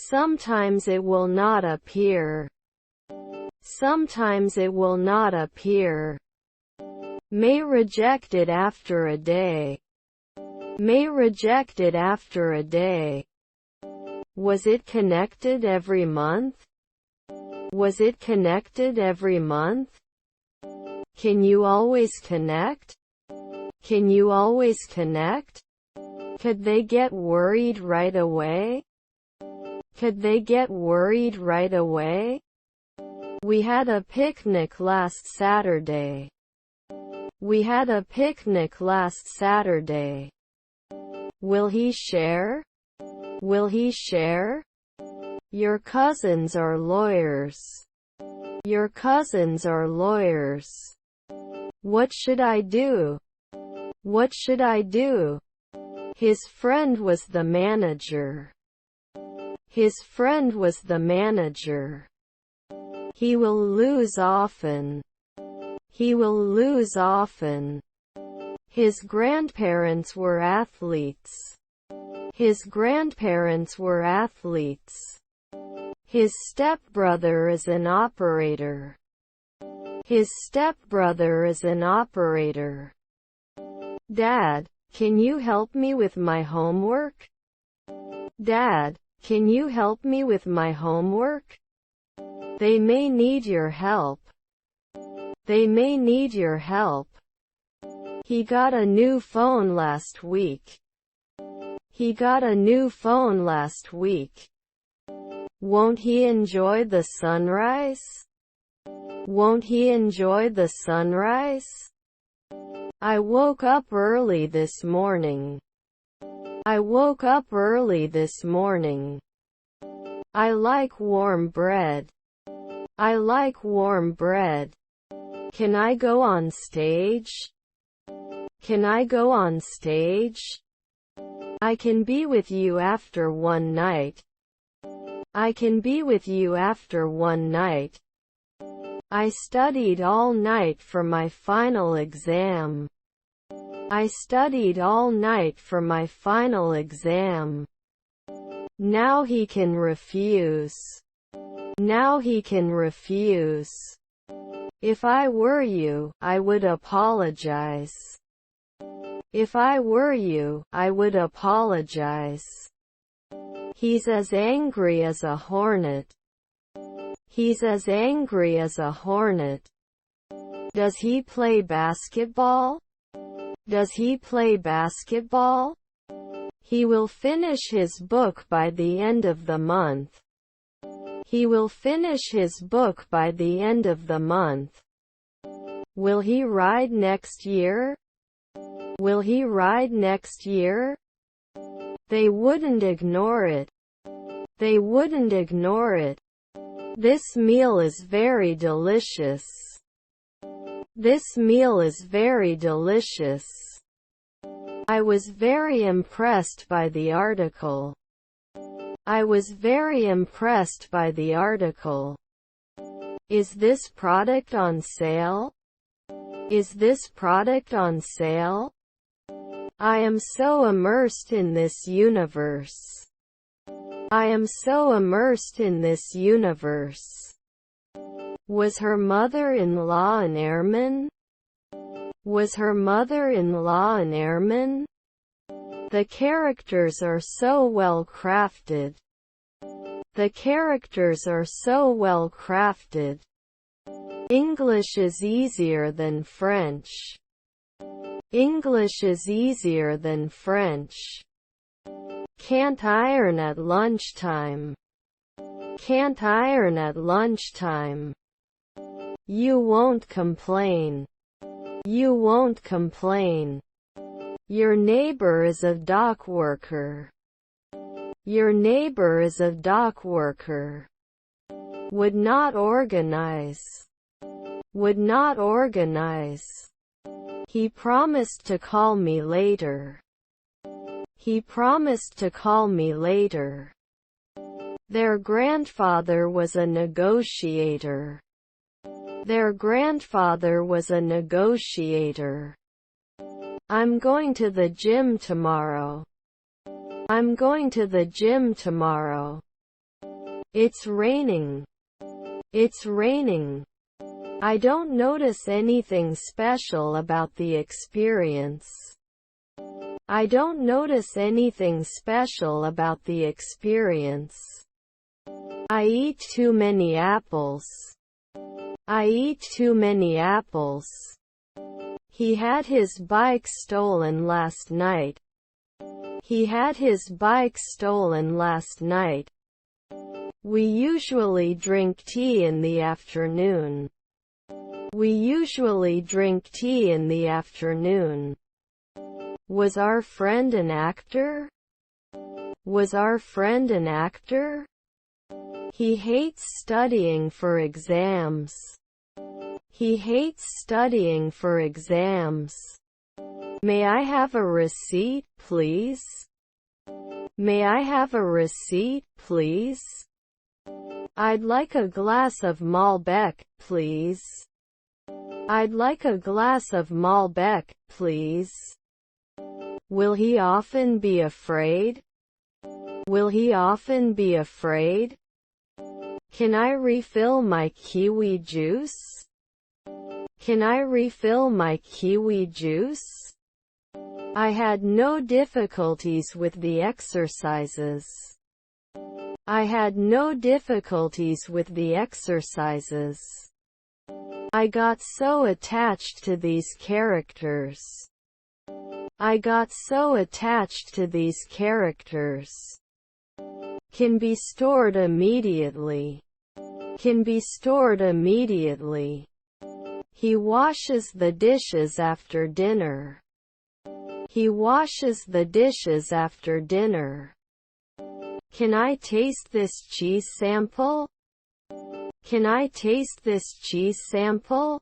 Sometimes it will not appear. Sometimes it will not appear. May reject it after a day. May reject it after a day. Was it connected every month? Was it connected every month? Can you always connect? Can you always connect? Could they get worried right away? Could they get worried right away? We had a picnic last Saturday. We had a picnic last Saturday. Will he share? Will he share? Your cousins are lawyers. Your cousins are lawyers. What should I do? What should I do? His friend was the manager. His friend was the manager. He will lose often. He will lose often. His grandparents were athletes. His grandparents were athletes. His stepbrother is an operator. His stepbrother is an operator. Dad, can you help me with my homework? Dad, can you help me with my homework? They may need your help. They may need your help. He got a new phone last week. He got a new phone last week. Won't he enjoy the sunrise? Won't he enjoy the sunrise? I woke up early this morning. I woke up early this morning. I like warm bread. I like warm bread. Can I go on stage? Can I go on stage? I can be with you after one night. I can be with you after one night. I studied all night for my final exam. I studied all night for my final exam. Now he can refuse. Now he can refuse. If I were you, I would apologize. If I were you, I would apologize. He's as angry as a hornet. He's as angry as a hornet. Does he play basketball? Does he play basketball? He will finish his book by the end of the month. He will finish his book by the end of the month. Will he ride next year? Will he ride next year? They wouldn't ignore it. They wouldn't ignore it. This meal is very delicious. This meal is very delicious. I was very impressed by the article. I was very impressed by the article. Is this product on sale? Is this product on sale? I am so immersed in this universe. I am so immersed in this universe. Was her mother-in-law an airman? Was her mother-in-law an airman? The characters are so well crafted. The characters are so well crafted. English is easier than French. English is easier than French. Can't iron at lunchtime. Can't iron at lunchtime. You won't complain. You won't complain. Your neighbor is a dock worker. Your neighbor is a dock worker. Would not organize. Would not organize. He promised to call me later. He promised to call me later. Their grandfather was a negotiator. Their grandfather was a negotiator. I'm going to the gym tomorrow. I'm going to the gym tomorrow. It's raining. It's raining. I don't notice anything special about the experience. I don't notice anything special about the experience. I eat too many apples. I eat too many apples. He had his bike stolen last night. He had his bike stolen last night. We usually drink tea in the afternoon. We usually drink tea in the afternoon. Was our friend an actor? Was our friend an actor? He hates studying for exams. He hates studying for exams. May I have a receipt, please? May I have a receipt, please? I'd like a glass of Malbec, please. I'd like a glass of Malbec, please. Will he often be afraid? Will he often be afraid? Can I refill my kiwi juice? Can I refill my kiwi juice? I had no difficulties with the exercises. I had no difficulties with the exercises. I got so attached to these characters. I got so attached to these characters. Can be stored immediately. Can be stored immediately. He washes the dishes after dinner. He washes the dishes after dinner. Can I taste this cheese sample? Can I taste this cheese sample?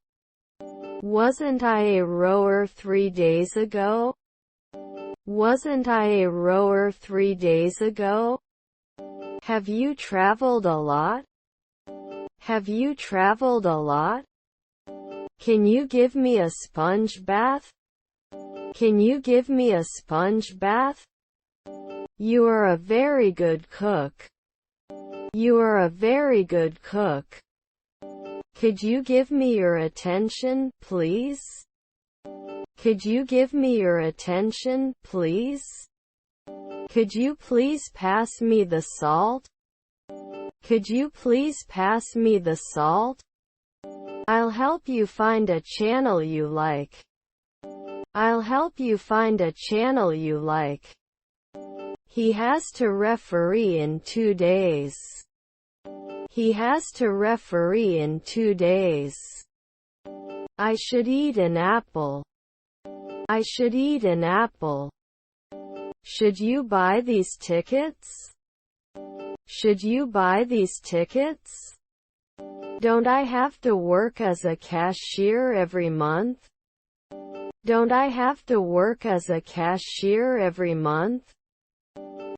Wasn't I a rower 3 days ago? Wasn't I a rower 3 days ago? Have you traveled a lot? Have you traveled a lot? Can you give me a sponge bath? Can you give me a sponge bath? You are a very good cook. You are a very good cook. Could you give me your attention, please? Could you give me your attention, please? Could you please pass me the salt? Could you please pass me the salt? I'll help you find a channel you like. I'll help you find a channel you like. He has to referee in 2 days. He has to referee in 2 days. I should eat an apple. I should eat an apple. Should you buy these tickets? Should you buy these tickets? Don't I have to work as a cashier every month? Don't I have to work as a cashier every month?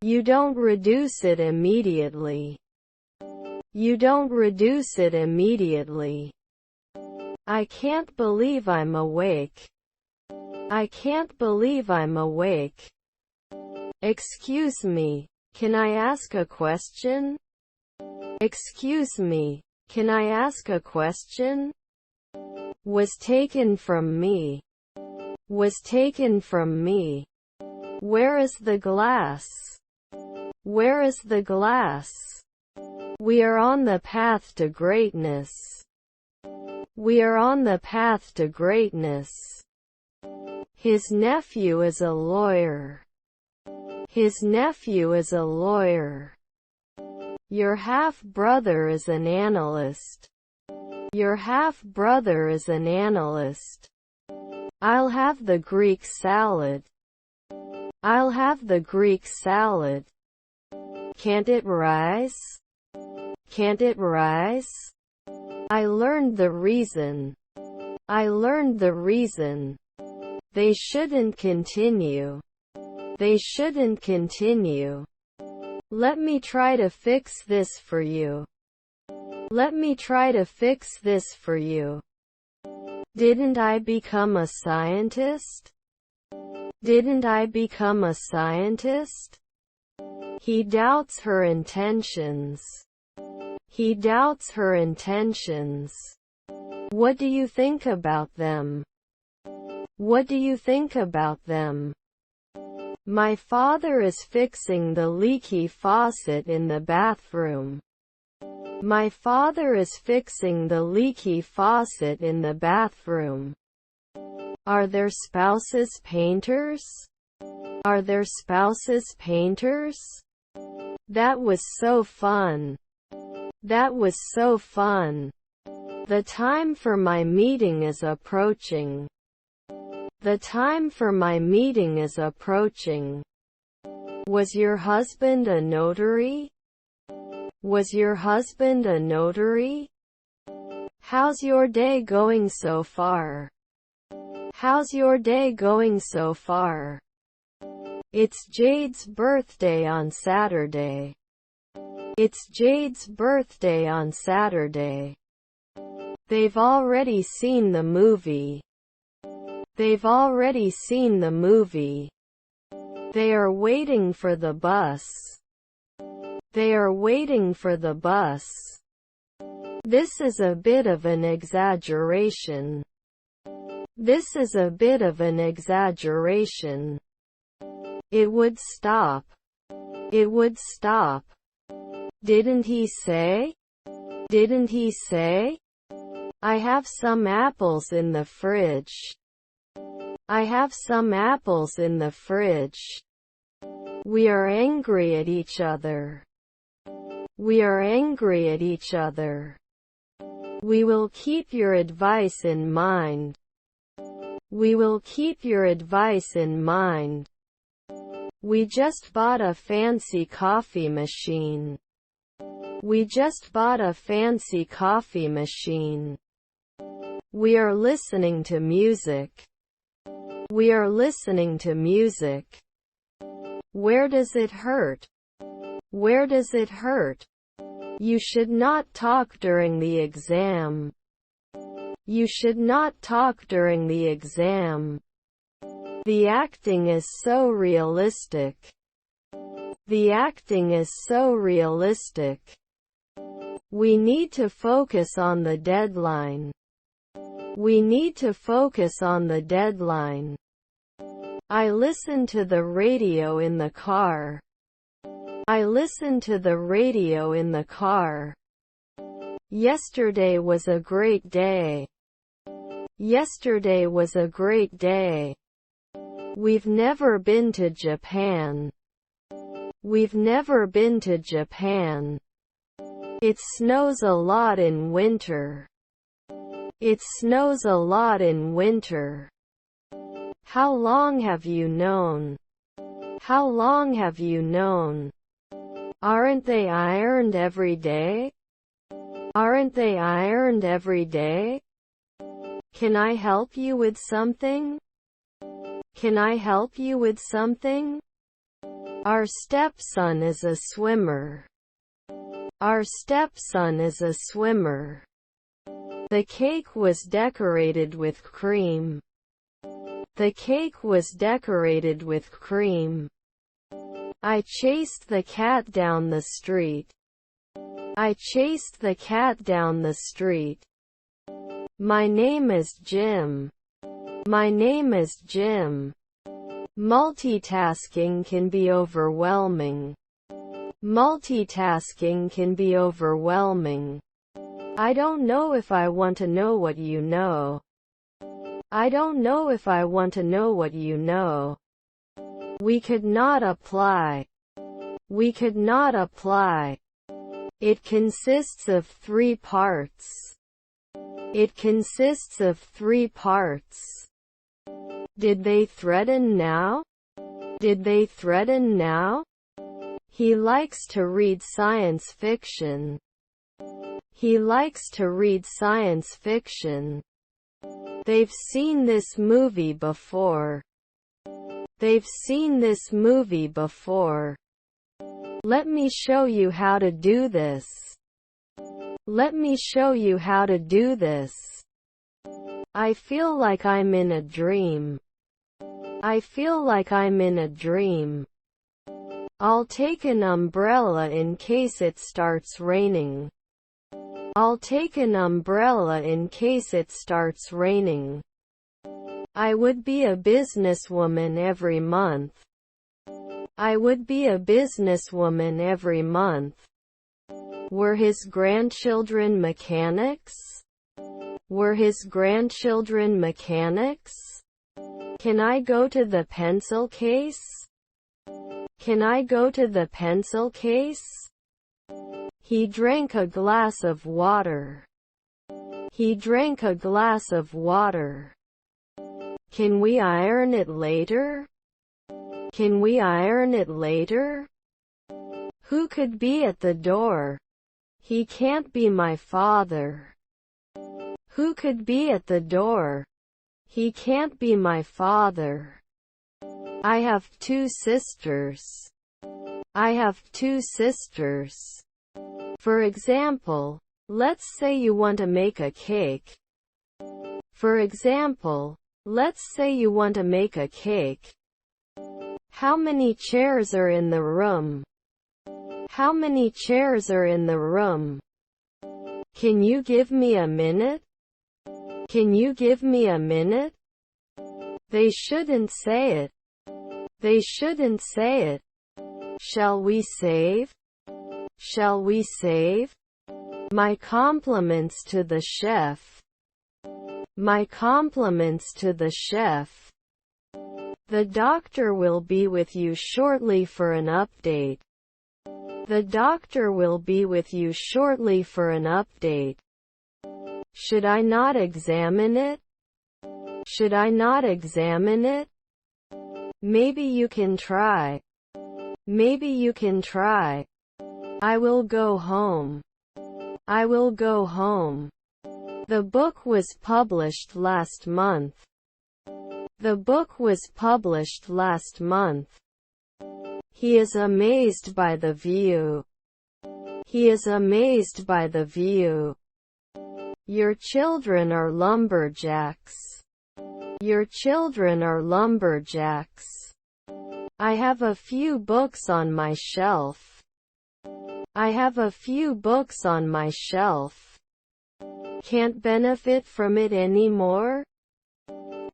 You don't reduce it immediately. You don't reduce it immediately. I can't believe I'm awake. I can't believe I'm awake. Excuse me, can I ask a question? Excuse me, can I ask a question? Was taken from me. Was taken from me. Where is the glass? Where is the glass? We are on the path to greatness. We are on the path to greatness. His nephew is a lawyer. His nephew is a lawyer. Your half-brother is an analyst. Your half-brother is an analyst. I'll have the Greek salad. I'll have the Greek salad. Can't it rise? Can't it rise? I learned the reason. I learned the reason. They shouldn't continue. They shouldn't continue. Let me try to fix this for you. Let me try to fix this for you. Didn't I become a scientist? Didn't I become a scientist? He doubts her intentions. He doubts her intentions. What do you think about them? What do you think about them? My father is fixing the leaky faucet in the bathroom. My father is fixing the leaky faucet in the bathroom. Are their spouses painters? Are their spouses painters? That was so fun. That was so fun. The time for my meeting is approaching. The time for my meeting is approaching. Was your husband a notary? Was your husband a notary? How's your day going so far? How's your day going so far? It's Jade's birthday on Saturday. It's Jade's birthday on Saturday. They've already seen the movie. They've already seen the movie. They are waiting for the bus. They are waiting for the bus. This is a bit of an exaggeration. This is a bit of an exaggeration. It would stop. It would stop. Didn't he say? Didn't he say? I have some apples in the fridge. I have some apples in the fridge. We are angry at each other. We are angry at each other. We will keep your advice in mind. We will keep your advice in mind. We just bought a fancy coffee machine. We just bought a fancy coffee machine. We are listening to music. We are listening to music. Where does it hurt? Where does it hurt? You should not talk during the exam. You should not talk during the exam. The acting is so realistic. The acting is so realistic. We need to focus on the deadline. We need to focus on the deadline. I listen to the radio in the car. I listen to the radio in the car. Yesterday was a great day. Yesterday was a great day. We've never been to Japan. We've never been to Japan. It snows a lot in winter. It snows a lot in winter. How long have you known? How long have you known? Aren't they ironed every day? Aren't they ironed every day? Can I help you with something? Can I help you with something? Our stepson is a swimmer. Our stepson is a swimmer. The cake was decorated with cream. The cake was decorated with cream. I chased the cat down the street. I chased the cat down the street. My name is Jim. My name is Jim. Multitasking can be overwhelming. Multitasking can be overwhelming. I don't know if I want to know what you know. I don't know if I want to know what you know. We could not apply. We could not apply. It consists of 3 parts. It consists of 3 parts. Did they threaten now? Did they threaten now? He likes to read science fiction. He likes to read science fiction. They've seen this movie before. They've seen this movie before. Let me show you how to do this. Let me show you how to do this. I feel like I'm in a dream. I feel like I'm in a dream. I'll take an umbrella in case it starts raining. I'll take an umbrella in case it starts raining. I would be a businesswoman every month. I would be a businesswoman every month. Were his grandchildren mechanics? Were his grandchildren mechanics? Can I go to the pencil case? Can I go to the pencil case? He drank a glass of water. He drank a glass of water. Can we iron it later? Can we iron it later? Who could be at the door? He can't be my father. Who could be at the door? He can't be my father. I have two sisters. I have two sisters. For example, let's say you want to make a cake. For example, let's say you want to make a cake. How many chairs are in the room? How many chairs are in the room? Can you give me a minute? Can you give me a minute? They shouldn't say it. They shouldn't say it. Shall we save? Shall we save? My compliments to the chef. My compliments to the chef. The doctor will be with you shortly for an update. The doctor will be with you shortly for an update. Should I not examine it? Should I not examine it? Maybe you can try. Maybe you can try. I will go home. I will go home. The book was published last month. The book was published last month. He is amazed by the view. He is amazed by the view. Your children are lumberjacks. Your children are lumberjacks. I have a few books on my shelf. I have a few books on my shelf. Can't benefit from it anymore?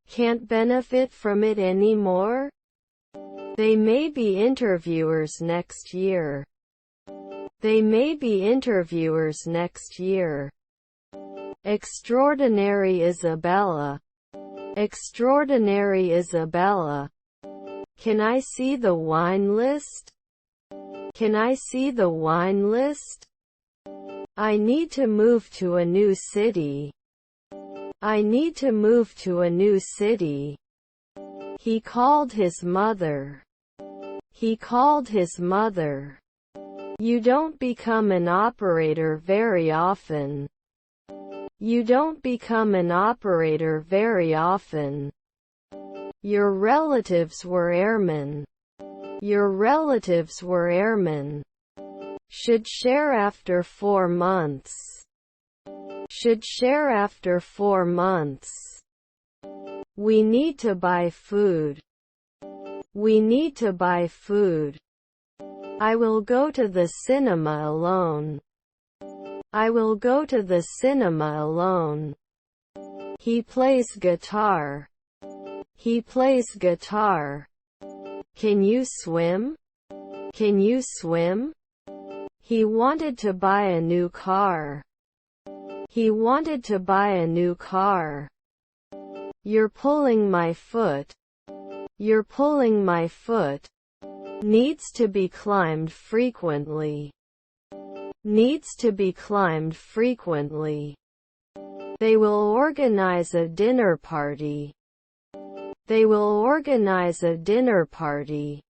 Can't benefit from it anymore? They may be interviewers next year. They may be interviewers next year. Extraordinary Isabella. Extraordinary Isabella. Can I see the wine list? Can I see the wine list? I need to move to a new city. I need to move to a new city. He called his mother. He called his mother. You don't become an operator very often. You don't become an operator very often. Your relatives were airmen. Your relatives were airmen. Should share after 4 months. Should share after 4 months. We need to buy food. We need to buy food. I will go to the cinema alone. I will go to the cinema alone. He plays guitar. He plays guitar. Can you swim? Can you swim? He wanted to buy a new car. He wanted to buy a new car. You're pulling my foot. You're pulling my foot. Needs to be climbed frequently. Needs to be climbed frequently. They will organize a dinner party. They will organize a dinner party.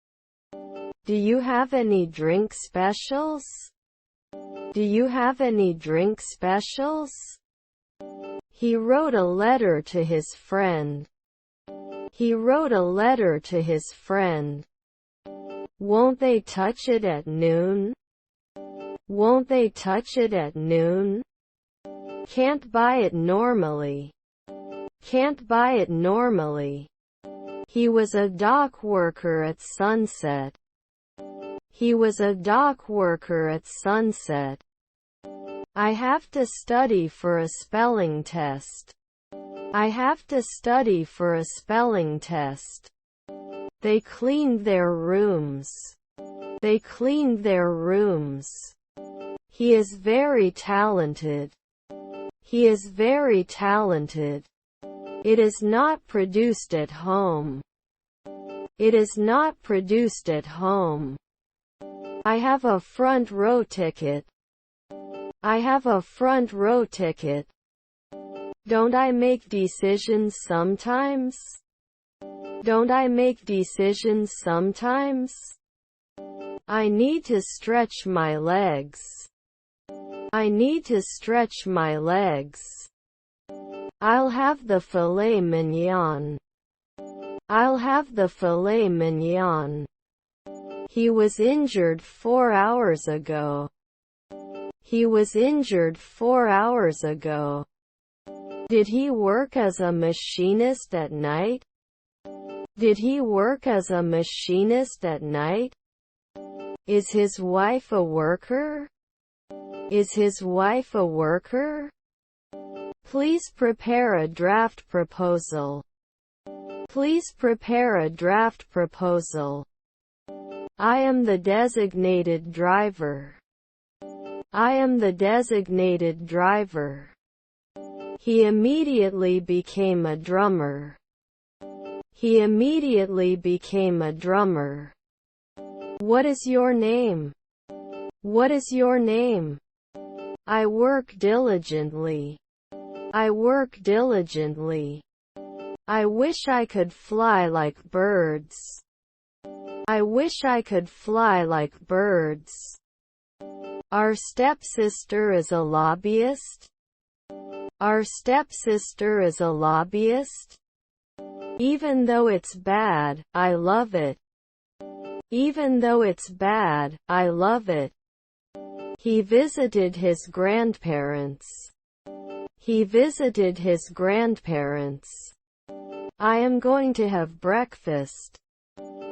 Do you have any drink specials? Do you have any drink specials? He wrote a letter to his friend. He wrote a letter to his friend. Won't they touch it at noon? Won't they touch it at noon? Can't buy it normally. Can't buy it normally. He was a dock worker at sunset. He was a dock worker at sunset. I have to study for a spelling test. I have to study for a spelling test. They cleaned their rooms. They cleaned their rooms. He is very talented. He is very talented. It is not produced at home. It is not produced at home. I have a front row ticket. I have a front row ticket. Don't I make decisions sometimes? Don't I make decisions sometimes? I need to stretch my legs. I need to stretch my legs. I'll have the filet mignon. I'll have the filet mignon. He was injured 4 hours ago. He was injured 4 hours ago. Did he work as a machinist at night? Did he work as a machinist at night? Is his wife a worker? Is his wife a worker? Please prepare a draft proposal. Please prepare a draft proposal. I am the designated driver. I am the designated driver. He immediately became a drummer. He immediately became a drummer. What is your name? What is your name? I work diligently. I work diligently. I wish I could fly like birds. I wish I could fly like birds. Our stepsister is a lobbyist. Our stepsister is a lobbyist. Even though it's bad, I love it. Even though it's bad, I love it. He visited his grandparents. He visited his grandparents. I am going to have breakfast.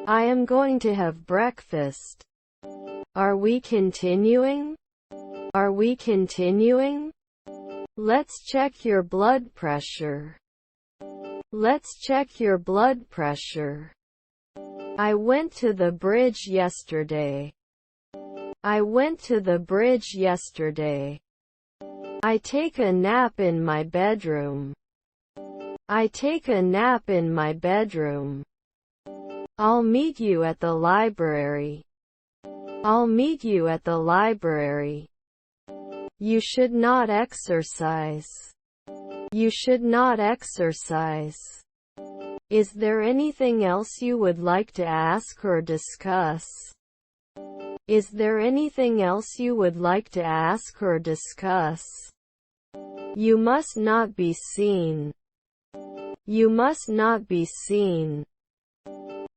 I am going to have breakfast. Are we continuing? Are we continuing? Let's check your blood pressure. Let's check your blood pressure. I went to the bridge yesterday. I went to the bridge yesterday. I take a nap in my bedroom. I take a nap in my bedroom. I'll meet you at the library. I'll meet you at the library. You should not exercise. You should not exercise. Is there anything else you would like to ask or discuss? Is there anything else you would like to ask or discuss? You must not be seen. You must not be seen.